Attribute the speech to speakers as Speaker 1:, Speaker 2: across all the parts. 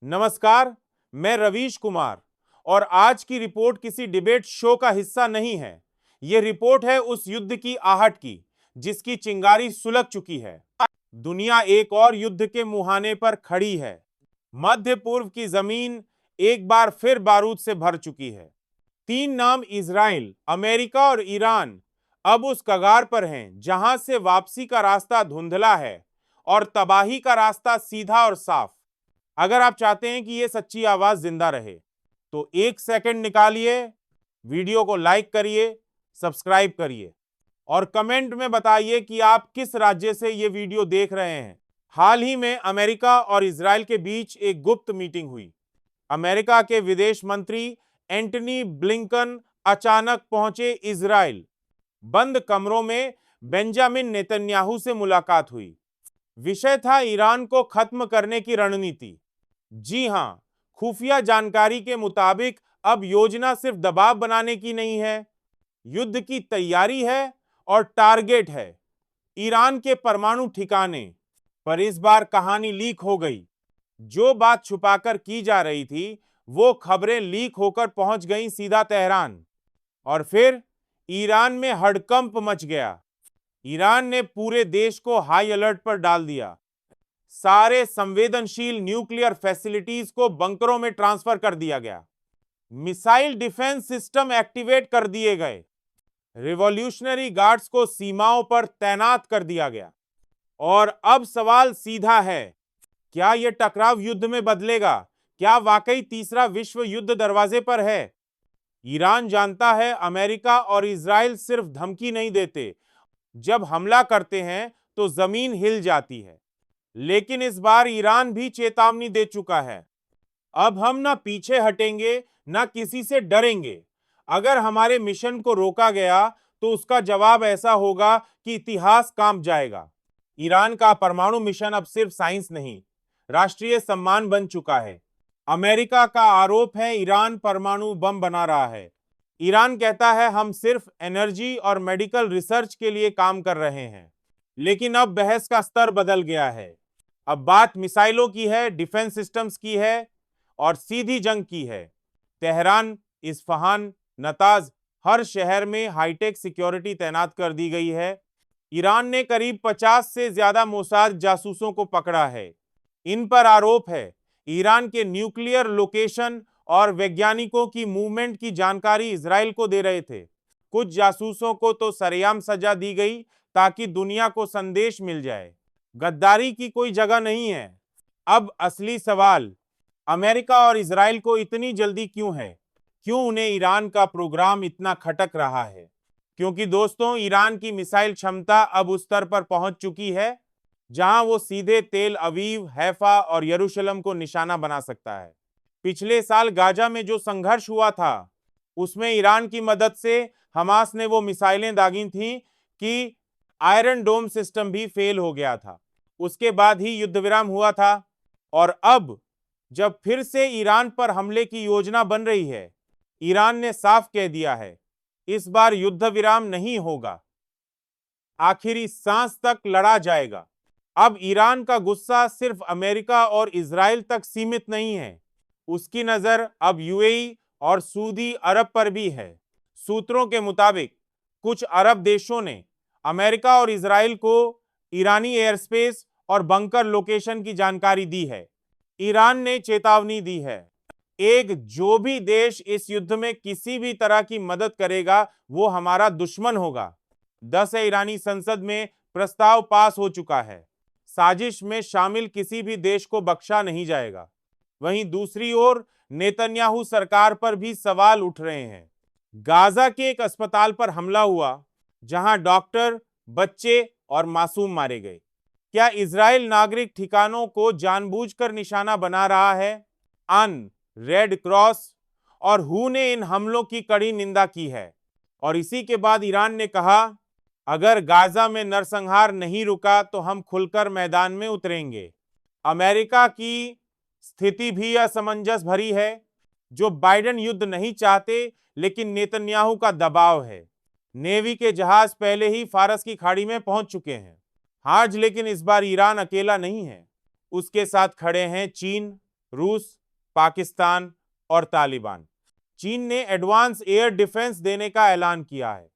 Speaker 1: नमस्कार, मैं रवीश कुमार और आज की रिपोर्ट किसी डिबेट शो का हिस्सा नहीं है। यह रिपोर्ट है उस युद्ध की आहट की जिसकी चिंगारी सुलग चुकी है। दुनिया एक और युद्ध के मुहाने पर खड़ी है। मध्य पूर्व की जमीन एक बार फिर बारूद से भर चुकी है। तीन नाम इजराइल, अमेरिका और ईरान अब उस कगार पर हैं जहां से वापसी का रास्ता धुंधला है और तबाही का रास्ता सीधा और साफ। अगर आप चाहते हैं कि यह सच्ची आवाज जिंदा रहे तो एक सेकंड निकालिए, वीडियो को लाइक करिए, सब्सक्राइब करिए और कमेंट में बताइए कि आप किस राज्य से यह वीडियो देख रहे हैं। हाल ही में अमेरिका और इजराइल के बीच एक गुप्त मीटिंग हुई। अमेरिका के विदेश मंत्री एंटनी ब्लिंकन अचानक पहुंचे इजराइल। बंद कमरों में बेंजामिन नेतन्याहू से मुलाकात हुई। विषय था ईरान को खत्म करने की रणनीति। जी हां, खुफिया जानकारी के मुताबिक अब योजना सिर्फ दबाव बनाने की नहीं है, युद्ध की तैयारी है और टारगेट है ईरान के परमाणु ठिकाने। पर इस बार कहानी लीक हो गई। जो बात छुपाकर की जा रही थी वो खबरें लीक होकर पहुंच गईं सीधा तेहरान और फिर ईरान में हड़कंप मच गया। ईरान ने पूरे देश को हाई अलर्ट पर डाल दिया। सारे संवेदनशील न्यूक्लियर फैसिलिटीज को बंकरों में ट्रांसफर कर दिया गया। मिसाइल डिफेंस सिस्टम एक्टिवेट कर दिए गए। रिवॉल्यूशनरी गार्ड्स को सीमाओं पर तैनात कर दिया गया। और अब सवाल सीधा है, क्या यह टकराव युद्ध में बदलेगा? क्या वाकई तीसरा विश्व युद्ध दरवाजे पर है? ईरान जानता है अमेरिका और इजराइल सिर्फ धमकी नहीं देते, जब हमला करते हैं तो जमीन हिल जाती है। लेकिन इस बार ईरान भी चेतावनी दे चुका है। अब हम ना पीछे हटेंगे ना किसी से डरेंगे। अगर हमारे मिशन को रोका गया तो उसका जवाब ऐसा होगा कि इतिहास कांप जाएगा। ईरान का परमाणु मिशन अब सिर्फ साइंस नहीं, राष्ट्रीय सम्मान बन चुका है। अमेरिका का आरोप है ईरान परमाणु बम बना रहा है। ईरान कहता है हम सिर्फ एनर्जी और मेडिकल रिसर्च के लिए काम कर रहे हैं। लेकिन अब बहस का स्तर बदल गया है। अब बात मिसाइलों की है, डिफेंस सिस्टम्स की है और सीधी जंग की है। तेहरान, इस्फहान, नताज, हर शहर में हाईटेक सिक्योरिटी तैनात कर दी गई है। ईरान ने करीब 50 से ज्यादा मोसाद जासूसों को पकड़ा है। इन पर आरोप है ईरान के न्यूक्लियर लोकेशन और वैज्ञानिकों की मूवमेंट की जानकारी इजराइल को दे रहे थे। कुछ जासूसों को तो सरेआम सजा दी गई ताकि दुनिया को संदेश मिल जाए। गद्दारी की कोई जगह नहीं है। अब असली सवाल, अमेरिका और इजराइल को इतनी जल्दी क्यों है? क्यों उन्हें ईरान का प्रोग्राम इतना खटक रहा है? क्योंकि दोस्तों, ईरान की मिसाइल क्षमता अब उस स्तर पर पहुंच चुकी है जहां वो सीधे तेल अवीव, हैफा और यरूशलेम को निशाना बना सकता है। पिछले साल गाजा में जो संघर्ष हुआ था उसमें ईरान की मदद से हमास ने वो मिसाइलें दागी थीं कि आयरन डोम सिस्टम भी फेल हो गया था। उसके बाद ही युद्ध विराम हुआ था। और अब जब फिर से ईरान पर हमले की योजना बन रही है, ईरान ने साफ कह दिया है इस बार युद्ध विराम नहीं होगा, आखिरी सांस तक लड़ा जाएगा। अब ईरान का गुस्सा सिर्फ अमेरिका और इजराइल तक सीमित नहीं है, उसकी नजर अब यूएई और सऊदी अरब पर भी है। सूत्रों के मुताबिक कुछ अरब देशों ने अमेरिका और इजराइल को ईरानी एयरस्पेस और बंकर लोकेशन की जानकारी दी है। ईरान ने चेतावनी दी है, एक जो भी देश इस युद्ध में किसी भी तरह की मदद करेगा वो हमारा दुश्मन होगा। 10 ईरानी संसद में प्रस्ताव पास हो चुका है। साजिश में शामिल किसी भी देश को बख्शा नहीं जाएगा। वहीं दूसरी ओर नेतन्याहू सरकार पर भी सवाल उठ रहे हैं। गाजा के एक अस्पताल पर हमला हुआ जहां डॉक्टर, बच्चे और मासूम मारे गए। क्या इजराइल नागरिक ठिकानों को जानबूझकर निशाना बना रहा है? रेड क्रॉस और हू ने इन हमलों की कड़ी निंदा की है। और इसी के बाद ईरान ने कहा अगर गाजा में नरसंहार नहीं रुका तो हम खुलकर मैदान में उतरेंगे। अमेरिका की स्थिति भी असमंजस भरी है। जो बाइडेन युद्ध नहीं चाहते लेकिन नेतन्याहू का दबाव है। नेवी के जहाज पहले ही फारस की खाड़ी में पहुंच चुके हैं। आज लेकिन इस बार ईरान अकेला नहीं है, उसके साथ खड़े हैं चीन, रूस, पाकिस्तान और तालिबान। चीन ने एडवांस एयर डिफेंस देने का ऐलान किया है।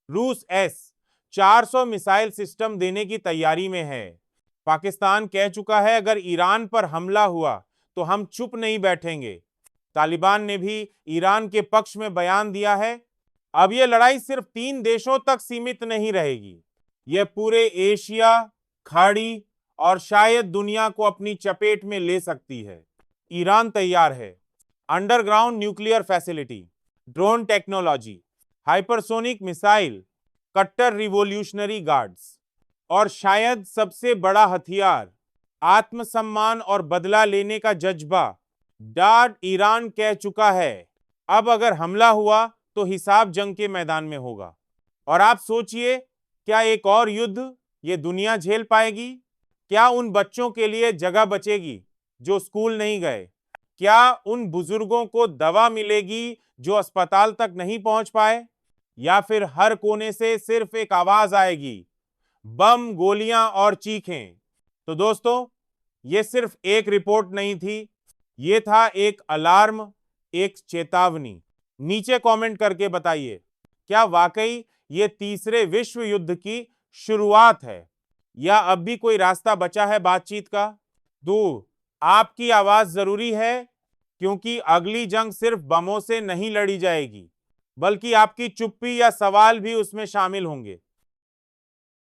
Speaker 1: रूस S-400 मिसाइल सिस्टम देने की तैयारी में है। पाकिस्तान कह चुका है अगर ईरान पर हमला हुआ तो हम चुप नहीं बैठेंगे। तालिबान ने भी ईरान के पक्ष में बयान दिया है। अब यह लड़ाई सिर्फ 3 देशों तक सीमित नहीं रहेगी, यह पूरे एशिया, खाड़ी और शायद दुनिया को अपनी चपेट में ले सकती है। ईरान तैयार है। Underground nuclear facility, drone technology, hypersonic missile, कट्टर रिवॉल्यूशनरी गार्ड्स और शायद सबसे बड़ा हथियार, आत्मसम्मान और बदला लेने का जज्बा। डार्ड ईरान कह चुका है अब अगर हमला हुआ तो हिसाब जंग के मैदान में होगा। और आप सोचिए, क्या एक और युद्ध ये दुनिया झेल पाएगी? क्या उन बच्चों के लिए जगह बचेगी जो स्कूल नहीं गए? क्या उन बुजुर्गों को दवा मिलेगी जो अस्पताल तक नहीं पहुंच पाए? या फिर हर कोने से सिर्फ एक आवाज आएगी, बम, गोलियां और चीखें? तो दोस्तों, ये सिर्फ एक रिपोर्ट नहीं थी, ये था एक अलार्म, एक चेतावनी। नीचे कमेंट करके बताइए, क्या वाकई ये तीसरे विश्व युद्ध की शुरुआत है या अब भी कोई रास्ता बचा है बातचीत का? आपकी आवाज जरूरी है, क्योंकि अगली जंग सिर्फ बमों से नहीं लड़ी जाएगी, बल्कि आपकी चुप्पी या सवाल भी उसमें शामिल होंगे।